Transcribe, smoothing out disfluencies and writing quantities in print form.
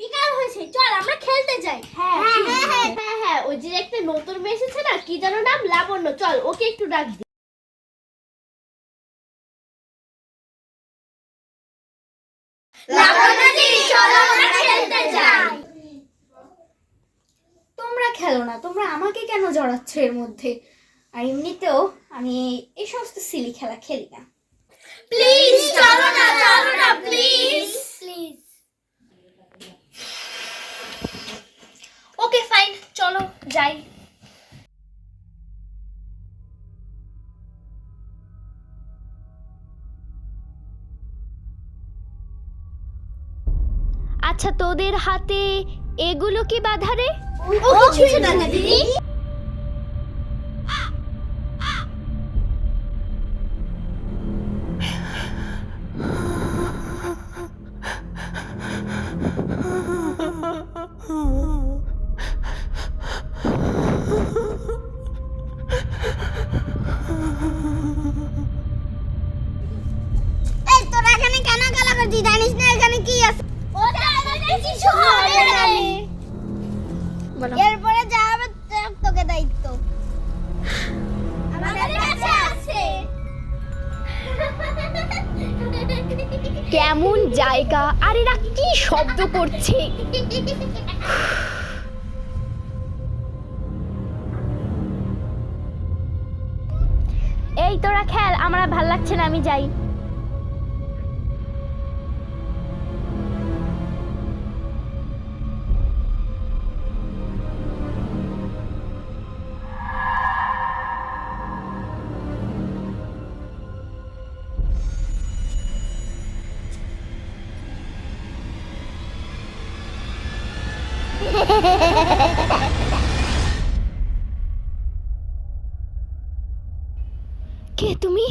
বিকাল হয়েছে, চল আমরা খেলতে যাই। হ্যাঁ হ্যাঁ হ্যাঁ হ্যাঁ হ্যাঁ, ওই যে একটা নতুন মেয়ে এসেছে না, কি যেন নাম, লাবণ্য, চল ওকে একটু ডাক দি। লাবণ্যদি, চলো আমরা খেলতে যাই। তোমরা খেলো না, তোমরা আমাকে কেন জড়াচ্ছ এর মধ্যে? আর এমনিতেও আমি এই সমস্ত সিলি খেলা খেলি না। প্লিজ চলো না প্লিজ প্লিজ। ওকে ফাইন, চলো যাই। আচ্ছা, তোদের হাতে এগুলো কি বাধা রে? ও কিছু না দিদি। এই তোরা এখানে কেন গালা করছিস? জানিস না এখানে কি আছে? ওটা আমাদের কিছু হবে না। এরপরে যা হবে তোকে দায়িত্ব আমাদের কাছে আছে। কেমন জায়গা, আর এরা কি শব্দ করছে? এই তোরা খেল, আমার আর ভাল লাগছে না, আমি যাই। কে তুমি?